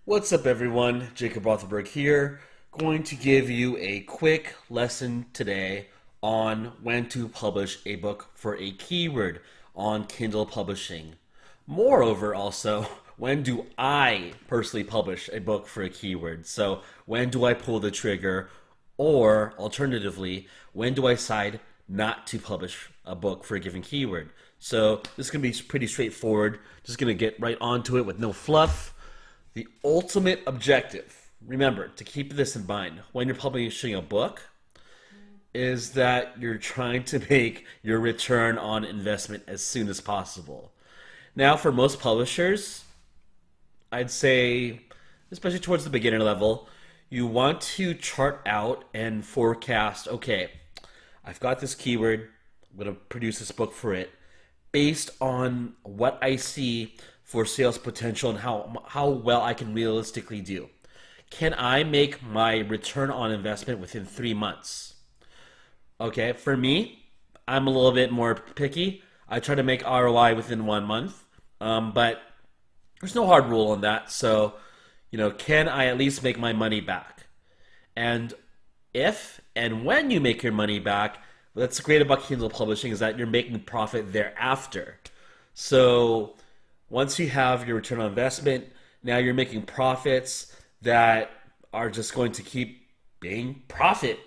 What's up, everyone? Jacob Rothenberg here, going to give you a quick lesson today on when to publish a book for a keyword on Kindle publishing. Moreover, also, when do I personally publish a book for a keyword? So, when do I pull the trigger? Or, alternatively, when do I decide not to publish a book for a given keyword? So, this is going to be pretty straightforward. Just going to get right onto it with no fluff. The ultimate objective, remember to keep this in mind when you're publishing a book, is that you're trying to make your return on investment as soon as possible. Now, for most publishers, I'd say, especially towards the beginner level, you want to chart out and forecast, okay, I've got this keyword, I'm going to produce this book for it based on what I see for sales potential and how well I can realistically do. Can I make my return on investment within 3 months? Okay, for me, I'm a little bit more picky. I try to make ROI within 1 month, but there's no hard rule on that. So, can I at least make my money back? And if and when you make your money back, what's great about Kindle publishing is that you're making profit thereafter. So once you have your return on investment, now you're making profits that are just going to keep being profit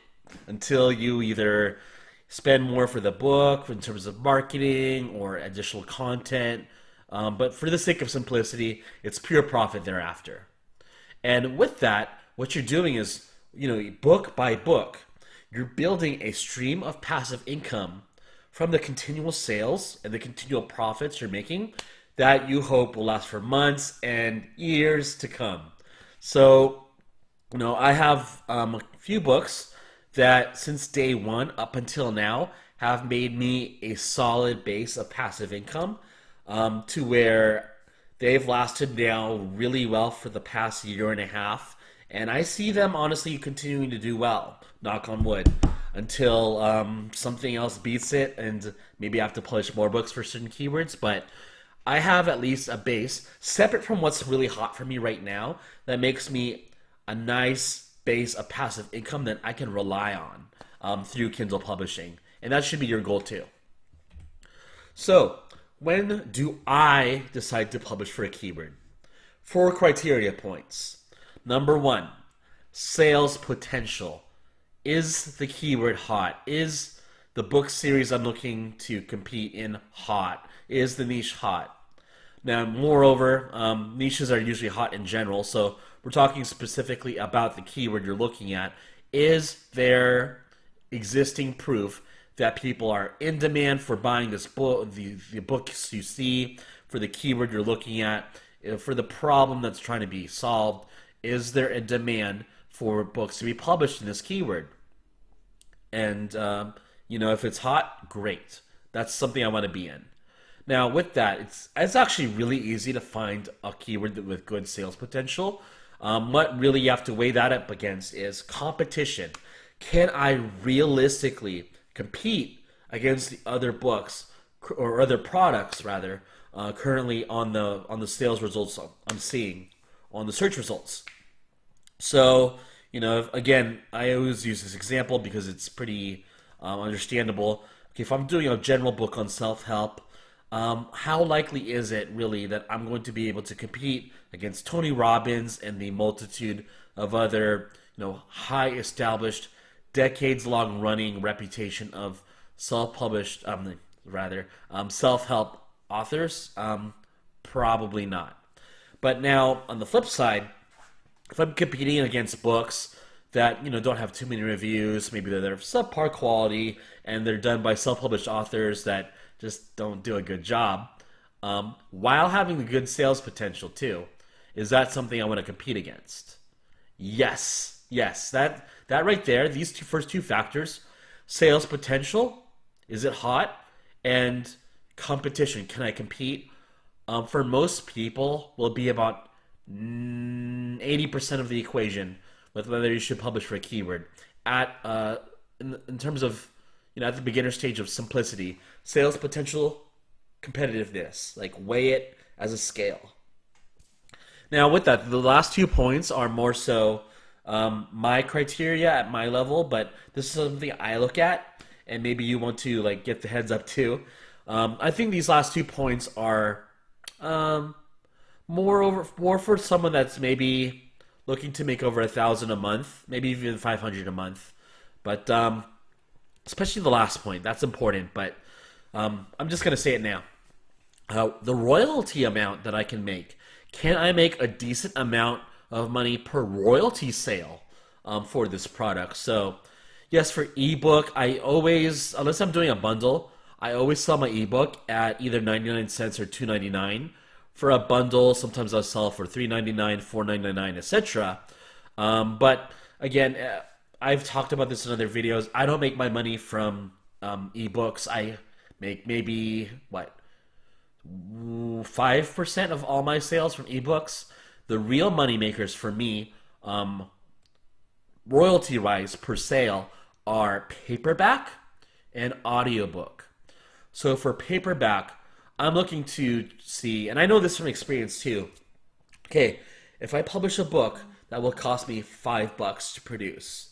until you either spend more for the book in terms of marketing or additional content. But for the sake of simplicity, it's pure profit thereafter. And with that, what you're doing is, book by book, you're building a stream of passive income from the continual sales and the continual profits you're making that you hope will last for months and years to come. So, I have a few books that since day one up until now have made me a solid base of passive income, to where they've lasted now really well for the past year and a half. And I see them honestly continuing to do well, knock on wood, until something else beats it and maybe I have to publish more books for certain keywords. But I have at least a base separate from what's really hot for me right now that makes me a nice base of passive income that I can rely on through Kindle publishing. And that should be your goal too. So, when do I decide to publish for a keyword? 4 criteria points. Number 1, sales potential. Is the keyword hot? Is the book series I'm looking to compete in hot? Is the niche hot? Now, moreover, niches are usually hot in general, so we're talking specifically about the keyword you're looking at. Is there existing proof that people are in demand for buying this book, the books you see, for the keyword you're looking at, for the problem that's trying to be solved? Is there a demand for books to be published in this keyword? And, if it's hot, great. That's something I want to be in. Now, with that, it's actually really easy to find a keyword with good sales potential. What really you have to weigh that up against is competition. Can I realistically compete against the other books or other products rather currently on the sales results I'm seeing on the search results? So, again, I always use this example because it's pretty understandable. Okay, if I'm doing a general book on self-help, how likely is it really that I'm going to be able to compete against Tony Robbins and the multitude of other, high established, decades long running reputation of self-published, self-help authors? Probably not. But now on the flip side, if I'm competing against books that don't have too many reviews, maybe they're subpar quality and they're done by self-published authors that just don't do a good job, while having a good sales potential too, is that something I want to compete against? Yes, that right there, these first two factors, sales potential, is it hot, and competition, can I compete? For most people, will be about 80% of the equation with whether you should publish for a keyword. In terms of, at the beginner stage of simplicity, sales potential, competitiveness, like weigh it as a scale. Now, with that, the last 2 points are more so my criteria at my level, but this is something I look at, and maybe you want to like get the heads up too. I think these last 2 points are um, more for someone that's maybe looking to make over 1,000 a month, maybe even 500 a month. But especially the last point, that's important. But I'm just gonna say it now. The royalty amount that I can make. Can I make a decent amount of money per royalty sale for this product? So, yes, for ebook, I always, unless I'm doing a bundle, I always sell my ebook at either 99 cents or 2.99. For a bundle, sometimes I'll sell for 3.99, 4.99, etc. But again, I've talked about this in other videos. I don't make my money from ebooks. I make maybe what 5% of all my sales from ebooks. The real money makers for me, royalty wise per sale, are paperback and audiobook. So for paperback, I'm looking to see, and I know this from experience too. Okay, if I publish a book that will cost me $5 to produce,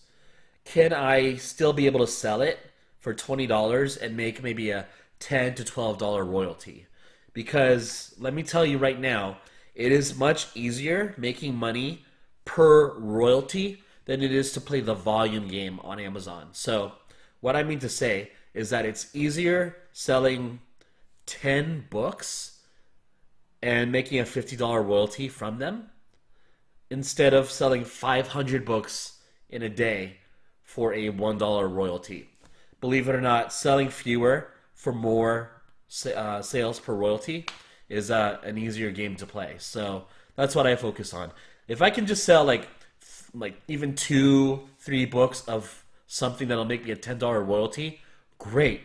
can I still be able to sell it for $20 and make maybe a $10 to $12 royalty? Because let me tell you right now, it is much easier making money per royalty than it is to play the volume game on Amazon. So what I mean to say is that it's easier selling 10 books and making a $50 royalty from them instead of selling 500 books in a day for a $1 royalty. Believe it or not, selling fewer for more sales per royalty is an easier game to play. So that's what I focus on. If I can just sell like even 2-3 books of something that'll make me a $10 royalty, great.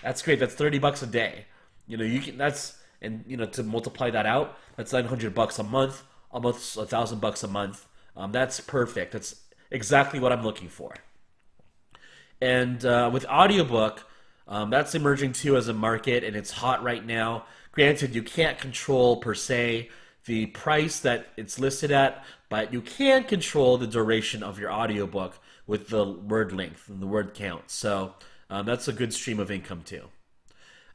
That's great. That's $30 a day. You know, you can, that's, and you know, to multiply that out, that's $900 a month, almost $1,000 a month. That's perfect. That's exactly what I'm looking for. And with audiobook, that's emerging too as a market, and it's hot right now. Granted, you can't control per se the price that it's listed at, but you can control the duration of your audiobook with the word length and the word count. So that's a good stream of income too.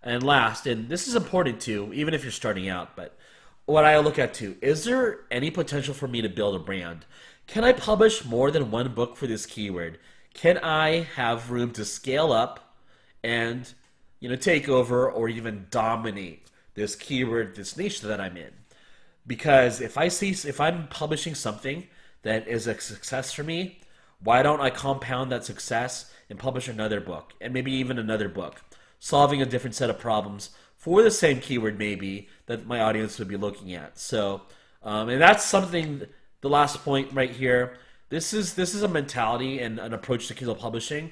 And last, and this is important too, even if you're starting out, but what I look at too, is there any potential for me to build a brand? Can I publish more than one book for this keyword? Can I have room to scale up and, you know, take over or even dominate this keyword, this niche that I'm in? Because if I'm publishing something that is a success for me, why don't I compound that success and publish another book and maybe even another book, solving a different set of problems for the same keyword maybe that my audience would be looking at. So, and that's something. The last point right here. This is a mentality and an approach to Kindle publishing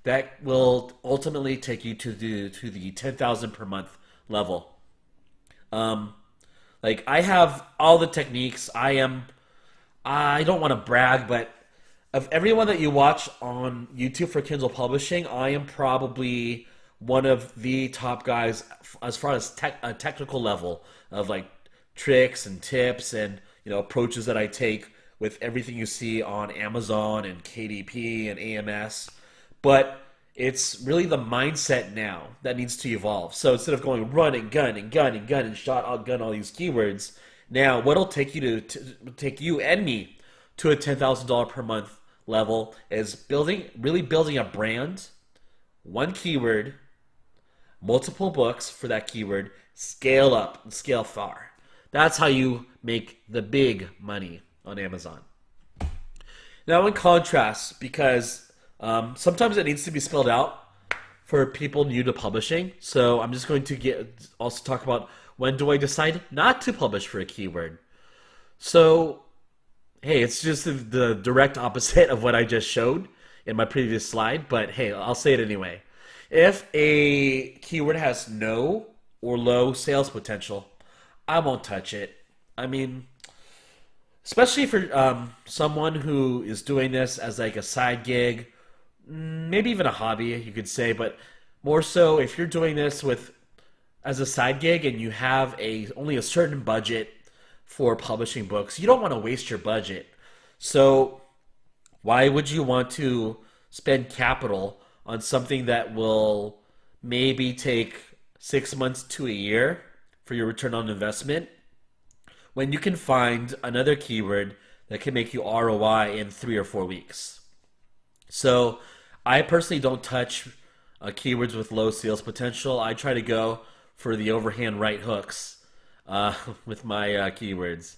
that will ultimately take you to the 10,000 per month level. Like I have all the techniques. I don't want to brag, but of everyone that you watch on YouTube for Kindle publishing, I am probably one of the top guys as far as a technical level of like tricks and tips and, you know, approaches that I take with everything you see on Amazon and KDP and AMS. But it's really the mindset now that needs to evolve. So instead of going run and gun and gun and gun and shot all gun all these keywords, now what'll take you to take you and me to a $10,000 per month level is really building a brand, one keyword, multiple books for that keyword, scale up and scale far. That's how you make the big money on Amazon. Now in contrast, because sometimes it needs to be spelled out for people new to publishing, so I'm just going to also talk about when do I decide not to publish for a keyword. So, hey, it's just the direct opposite of what I just showed in my previous slide, but hey, I'll say it anyway. If a keyword has no or low sales potential, I won't touch it. I mean, especially for someone who is doing this as like a side gig, maybe even a hobby, you could say, but more so if you're doing this as a side gig and you have only a certain budget for publishing books. You don't want to waste your budget. So why would you want to spend capital on something that will maybe take 6 months to a year for your return on investment when you can find another keyword that can make you ROI in 3 or 4 weeks? So I personally don't touch keywords with low sales potential. I try to go for the overhand right hooks with my keywords.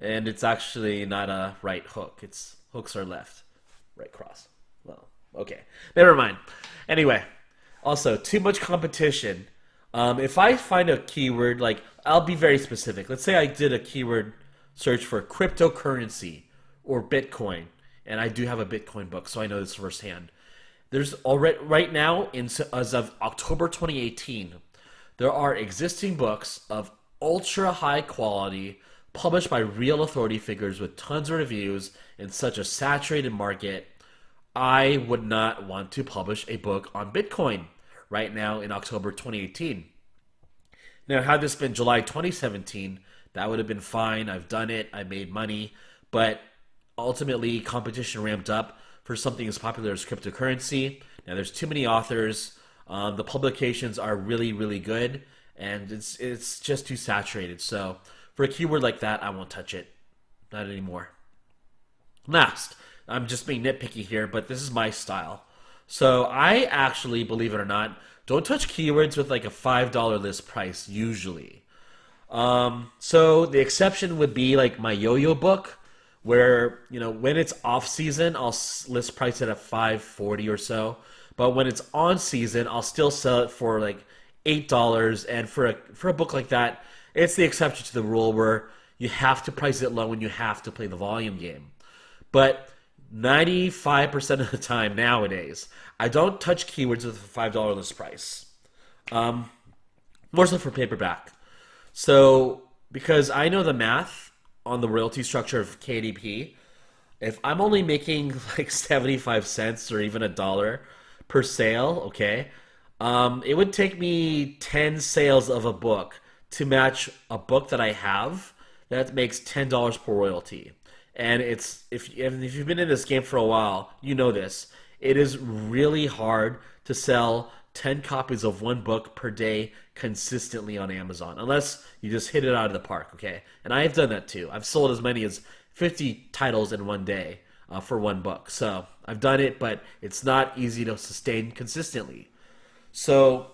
And it's actually not a right hook. It's hooks are left, right cross. Well, okay, never mind. Anyway, also too much competition. If I find a keyword, like I'll be very specific. Let's say I did a keyword search for cryptocurrency or Bitcoin, and I do have a Bitcoin book, so I know this firsthand. There's already right now, as of October 2018, there are existing books of ultra high quality, published by real authority figures with tons of reviews in such a saturated market. I would not want to publish a book on Bitcoin right now in October 2018. Now, had this been July 2017, that would have been fine. I've done it. I made money. But ultimately, competition ramped up for something as popular as cryptocurrency. Now, there's too many authors. The publications are really, really good, and it's just too saturated. So for a keyword like that, I won't touch it. Not anymore. Last, I'm just being nitpicky here, but this is my style. So I actually, believe it or not, don't touch keywords with like a $5 list price usually. So the exception would be like my yo-yo book, where, you know, when it's off season, I'll list price it at $5.40 or so. But when it's on season, I'll still sell it for like $8. And for a book like that, it's the exception to the rule where you have to price it low and you have to play the volume game. But 95% of the time nowadays, I don't touch keywords with a $5 list price. More so for paperback. So, because I know the math on the royalty structure of KDP, if I'm only making like 75 cents or even $1 per sale, okay, it would take me 10 sales of a book to match a book that I have that makes $10 per royalty. And it's if you've been in this game for a while, you know this. It is really hard to sell 10 copies of one book per day consistently on Amazon, unless you just hit it out of the park, okay? And I have done that too. I've sold as many as 50 titles in one day for one book. So I've done it, but it's not easy to sustain consistently. So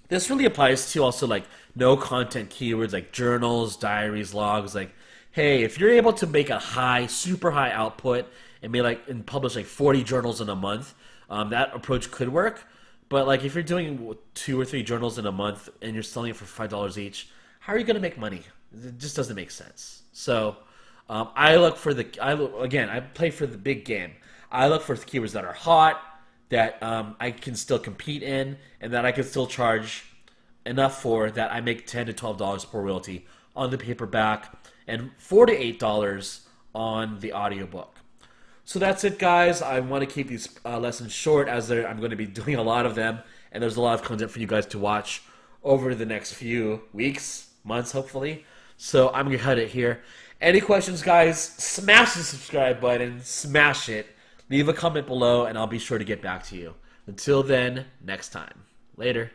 this really applies to also like no content keywords like journals, diaries, logs. Like, hey, if you're able to make a super high output and publish like 40 journals in a month, that approach could work. But like if you're doing 2 or 3 journals in a month and you're selling it for $5 each, how are you going to make money? It just doesn't make sense. So I play for the big game. I look for keywords that are hot, that I can still compete in, and that I can still charge enough for that I make $10 to $12 per royalty on the paperback and $4 to $8 on the audiobook. So that's it, guys. I want to keep these lessons short as I'm going to be doing a lot of them, and there's a lot of content for you guys to watch over the next few weeks, months, hopefully. So I'm going to cut it here. Any questions, guys? Smash the subscribe button. Smash it. Leave a comment below, and I'll be sure to get back to you. Until then, next time. Later.